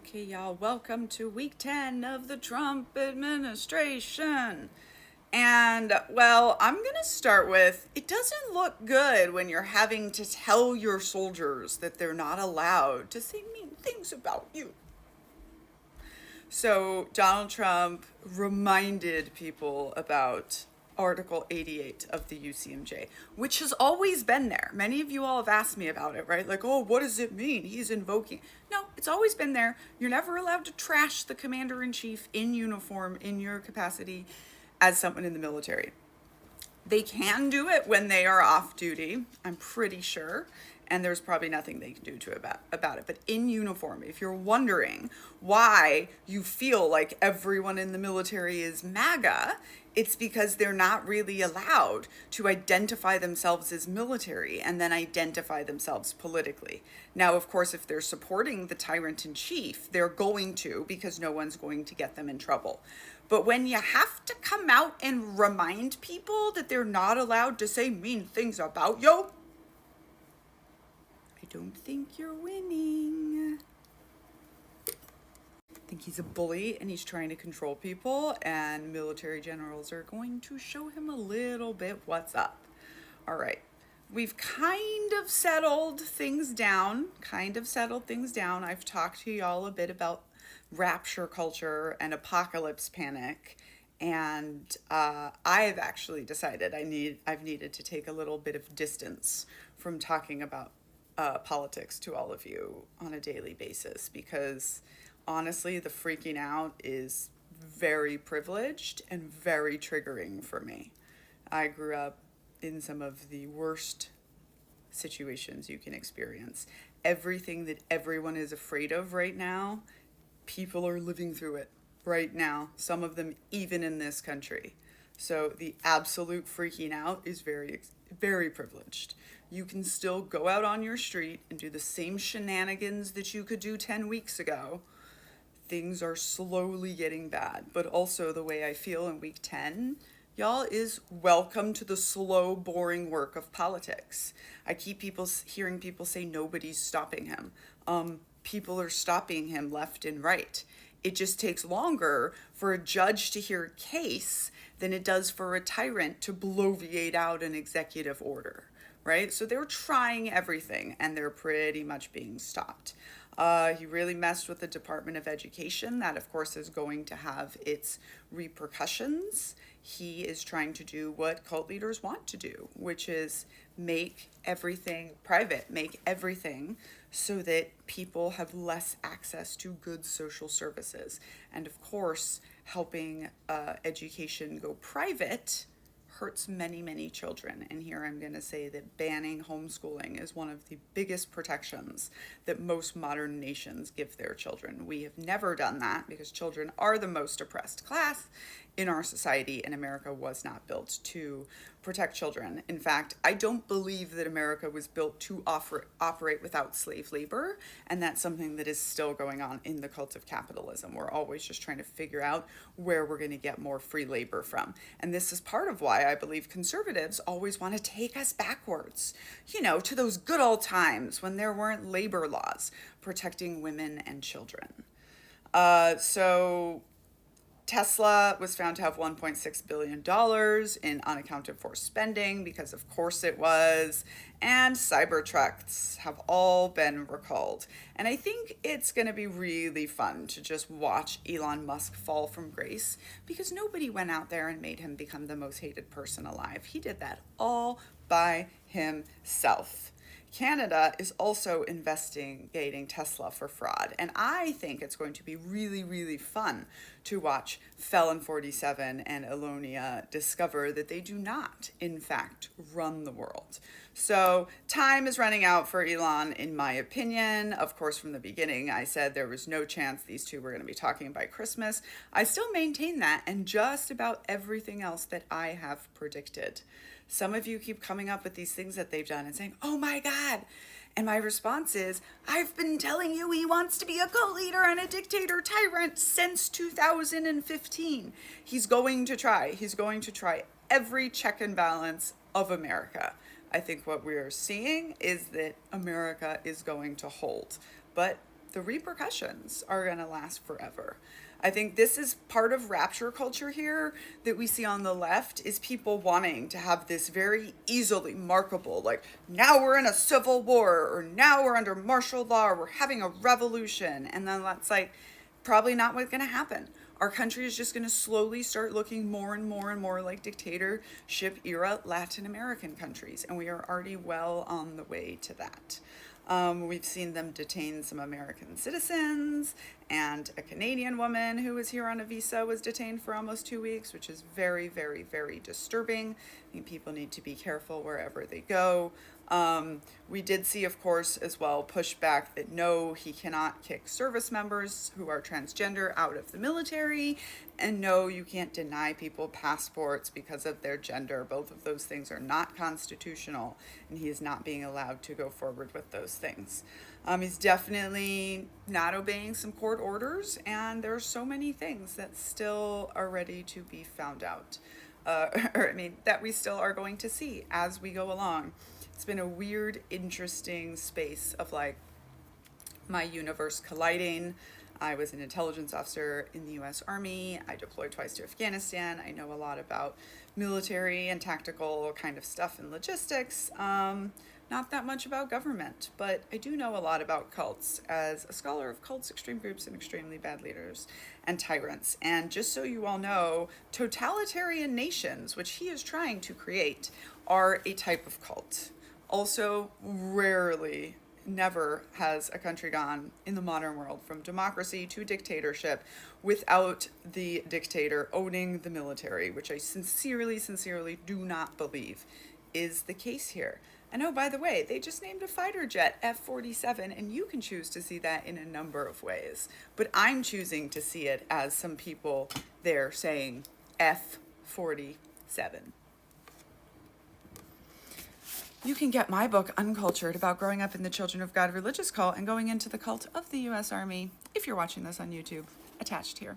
Okay, y'all, welcome to week 10 of the Trump administration. And, well, I'm going to start with it doesn't look good when you're having to tell your soldiers that they're not allowed to say mean things about you. So, Donald Trump reminded people about Article 88 of the UCMJ, which has always been there. Many of you all have asked me about it, right? Like, oh, what does it mean? He's invoking. No, it's always been there. You're never allowed to trash the commander in chief in uniform in your capacity as someone in the military. They can do it when they are off duty, I'm pretty sure, and there's probably nothing they can do about it. But in uniform, if you're wondering why you feel like everyone in the military is MAGA, it's because they're not really allowed to identify themselves as military and then identify themselves politically. Now, of course, if they're supporting the tyrant in chief, they're going to, because no one's going to get them in trouble. But when you have to come out and remind people that they're not allowed to say mean things about you, I don't think you're winning. I think he's a bully and he's trying to control people, and military generals are going to show him a little bit what's up. All right. We've kind of settled things down. I've talked to y'all a bit about rapture culture and apocalypse panic. And I've actually decided I've needed to take a little bit of distance from talking about politics to all of you on a daily basis, because honestly, the freaking out is very privileged and very triggering for me. I grew up in some of the worst situations you can experience. Everything that everyone is afraid of right now, people are living through it right now, some of them even in this country. So the absolute freaking out is very, very privileged. You can still go out on your street and do the same shenanigans that you could do 10 weeks ago. Things are slowly getting bad, but also the way I feel in week 10, y'all, is welcome to the slow, boring work of politics. I keep hearing people say nobody's stopping him. People are stopping him left and right. It just takes longer for a judge to hear a case than it does for a tyrant to bloviate out an executive order, right? So they're trying everything and they're pretty much being stopped. He really messed with the Department of Education. That, of course, is going to have its repercussions. He is trying to do what cult leaders want to do, which is make everything private, make everything so that people have less access to good social services. And of course, helping education go private hurts many, many children. And here I'm going to say that banning homeschooling is one of the biggest protections that most modern nations give their children. We have never done that because children are the most oppressed class in our society, and America was not built to protect children. In fact, I don't believe that America was built to operate without slave labor, and that's something that is still going on in the cult of capitalism. We're always just trying to figure out where we're going to get more free labor from. And this is part of why I believe conservatives always want to take us backwards, to those good old times when there weren't labor laws protecting women and children. So Tesla was found to have $1.6 billion in unaccounted for spending, because of course it was, and Cybertrucks have all been recalled. And I think it's going to be really fun to just watch Elon Musk fall from grace, because nobody went out there and made him become the most hated person alive. He did that all by himself. Canada is also investigating Tesla for fraud, and I think it's going to be really, really fun to watch Felon 47 and Elonia discover that they do not, in fact, run the world. So time is running out for Elon, in my opinion. Of course, from the beginning, I said there was no chance these two were going to be talking by Christmas. I still maintain that, and just about everything else that I have predicted. Some of you keep coming up with these things that they've done and saying, oh my God. And my response is, I've been telling you he wants to be a co-leader and a dictator tyrant since 2015. He's going to try every check and balance of America. I think what we're seeing is that America is going to hold. But the repercussions are going to last forever. I think this is part of rapture culture here that we see on the left, is people wanting to have this very easily markable, like, now we're in a civil war, or now we're under martial law, or we're having a revolution. And then that's like probably not what's going to happen. Our country is just going to slowly start looking more and more and more like dictatorship era Latin American countries. And we are already well on the way to that. We've seen them detain some American citizens, and a Canadian woman who was here on a visa was detained for almost 2 weeks, which is very, very, very disturbing. I think people need to be careful wherever they go. We did see, of course, as well, pushback that no, he cannot kick service members who are transgender out of the military, and no, you can't deny people passports because of their gender. Both of those things are not constitutional, and he is not being allowed to go forward with those things. He's definitely not obeying some court orders, and there are so many things that still are ready to be found out. That we still are going to see as we go along. It's been a weird, interesting space of like my universe colliding. I was an intelligence officer in the US Army. I deployed twice to Afghanistan. I know a lot about military and tactical kind of stuff and logistics. Not that much about government, but I do know a lot about cults as a scholar of cults, extreme groups, and extremely bad leaders and tyrants. And just so you all know, totalitarian nations, which he is trying to create, are a type of cult. Also, rarely, never has a country gone in the modern world from democracy to dictatorship without the dictator owning the military, which I sincerely, sincerely do not believe is the case here. And oh, by the way, they just named a fighter jet F-47, and you can choose to see that in a number of ways. But I'm choosing to see it as some people there saying F-47. You can get my book, Uncultured, about growing up in the Children of God religious cult and going into the cult of the U.S. Army, if you're watching this on YouTube, attached here.